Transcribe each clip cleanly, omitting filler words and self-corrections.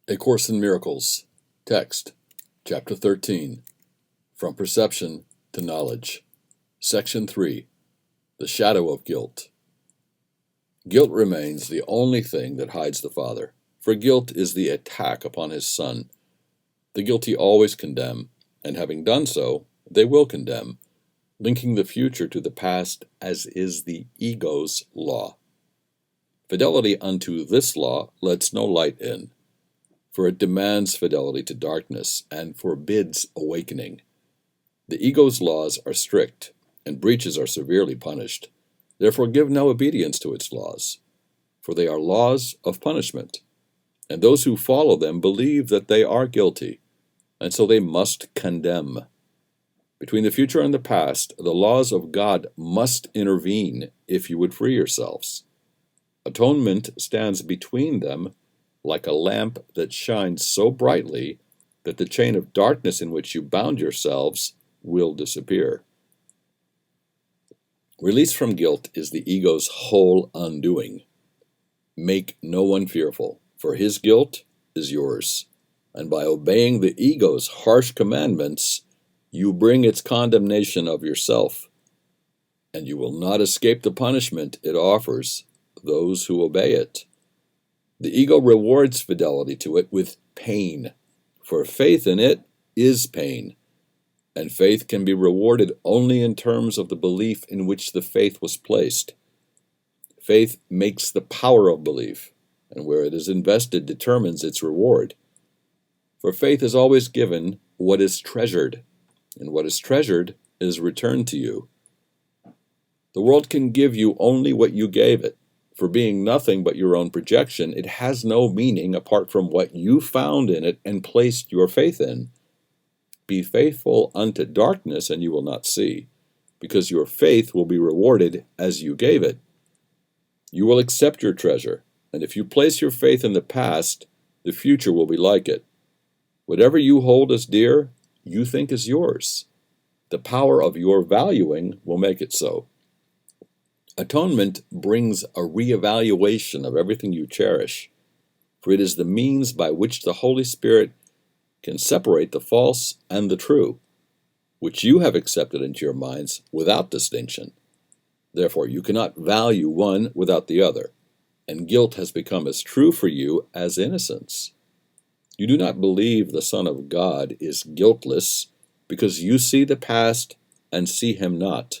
A Course in Miracles. Text, Chapter 13. From Perception to Knowledge. Section 3. The Shadow of Guilt. Guilt remains the only thing that hides the Father, for guilt is the attack upon his Son. The guilty always condemn, and having done so, they will condemn, linking the future to the past as is the ego's law. Fidelity unto this law lets no light in, for it demands fidelity to darkness and forbids awakening. The ego's laws are strict, and breaches are severely punished. Therefore give no obedience to its laws, for they are laws of punishment, and those who follow them believe that they are guilty, and so they must condemn. Between the future and the past, the laws of God must intervene if you would free yourselves. Atonement stands between them like a lamp that shines so brightly that the chain of darkness in which you bound yourselves will disappear. Release from guilt is the ego's whole undoing. Make no one fearful, for his guilt is yours, and by obeying the ego's harsh commandments, you bring its condemnation of yourself, and you will not escape the punishment it offers those who obey it. The ego rewards fidelity to it with pain, for faith in it is pain, and faith can be rewarded only in terms of the belief in which the faith was placed. Faith makes the power of belief, and where it is invested determines its reward. For faith is always given what is treasured, and what is treasured is returned to you. The world can give you only what you gave it. For being nothing but your own projection, it has no meaning apart from what you found in it and placed your faith in. Be faithful unto darkness, and you will not see, because your faith will be rewarded as you gave it. You will accept your treasure, and if you place your faith in the past, the future will be like it. Whatever you hold as dear, you think is yours. The power of your valuing will make it so. Atonement brings a reevaluation of everything you cherish, for it is the means by which the Holy Spirit can separate the false and the true, which you have accepted into your minds without distinction. Therefore, you cannot value one without the other, and guilt has become as true for you as innocence. You do not believe the Son of God is guiltless because you see the past and see him not.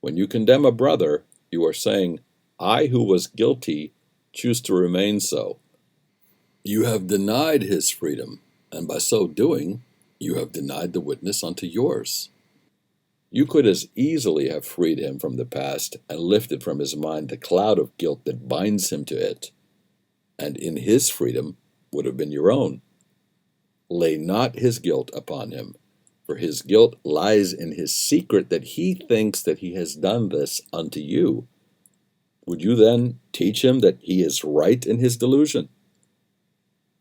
When you condemn a brother, you are saying, I who was guilty choose to remain so. You have denied his freedom, and by so doing, you have denied the witness unto yours. You could as easily have freed him from the past and lifted from his mind the cloud of guilt that binds him to it, and in his freedom would have been your own. Lay not his guilt upon him, for his guilt lies in his secret that he thinks that he has done this unto you. Would you then teach him that he is right in his delusion?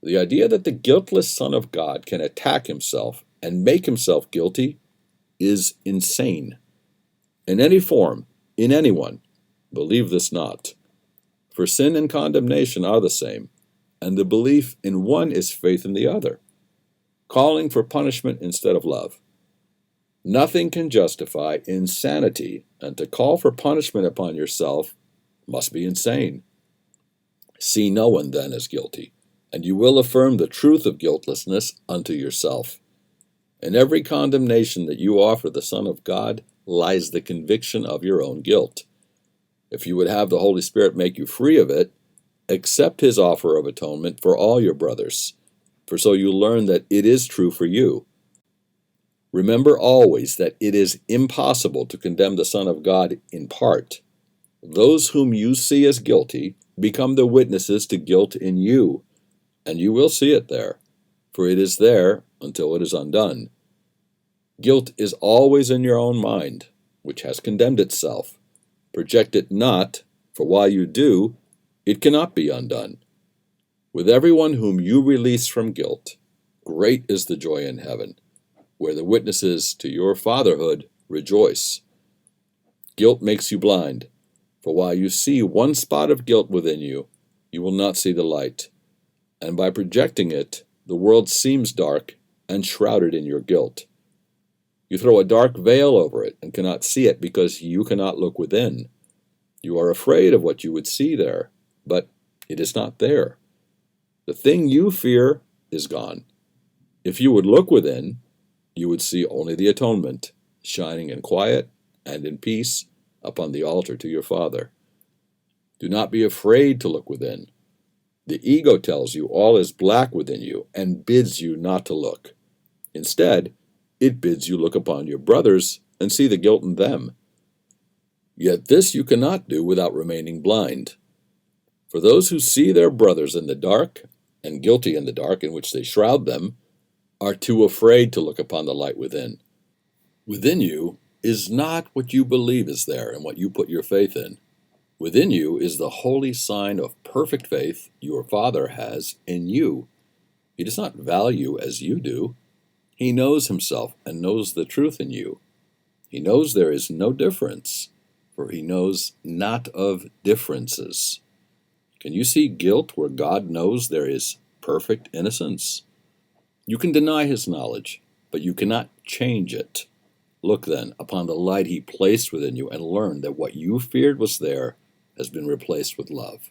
The idea that the guiltless Son of God can attack himself and make himself guilty is insane. In any form, in anyone, believe this not. For sin and condemnation are the same, and the belief in one is faith in the other, calling for punishment instead of love. Nothing can justify insanity, and to call for punishment upon yourself must be insane. See no one then as guilty, and you will affirm the truth of guiltlessness unto yourself. In every condemnation that you offer the Son of God lies the conviction of your own guilt. If you would have the Holy Spirit make you free of it, accept his offer of atonement for all your brothers, for so you learn that it is true for you. Remember always that it is impossible to condemn the Son of God in part. Those whom you see as guilty become the witnesses to guilt in you, and you will see it there, for it is there until it is undone. Guilt is always in your own mind, which has condemned itself. Project it not, for while you do, it cannot be undone. With everyone whom you release from guilt, great is the joy in heaven, where the witnesses to your fatherhood rejoice. Guilt makes you blind, for while you see one spot of guilt within you, you will not see the light. and by projecting it, the world seems dark and shrouded in your guilt. You throw a dark veil over it and cannot see it because you cannot look within. You are afraid of what you would see there, but it is not there. The thing you fear is gone. If you would look within, you would see only the atonement, shining in quiet and in peace upon the altar to your Father. Do not be afraid to look within. The ego tells you all is black within you and bids you not to look. Instead, it bids you look upon your brothers and see the guilt in them. Yet this you cannot do without remaining blind. For those who see their brothers in the dark, and guilty in the dark in which they shroud them, are too afraid to look upon the light within. Within you is not what you believe is there and what you put your faith in. Within you is the holy sign of perfect faith your Father has in you. He does not value as you do. He knows himself and knows the truth in you. He knows there is no difference, for he knows not of differences. Can you see guilt where God knows there is perfect innocence? You can deny his knowledge, but you cannot change it. Look then upon the light he placed within you and learn that what you feared was there has been replaced with love.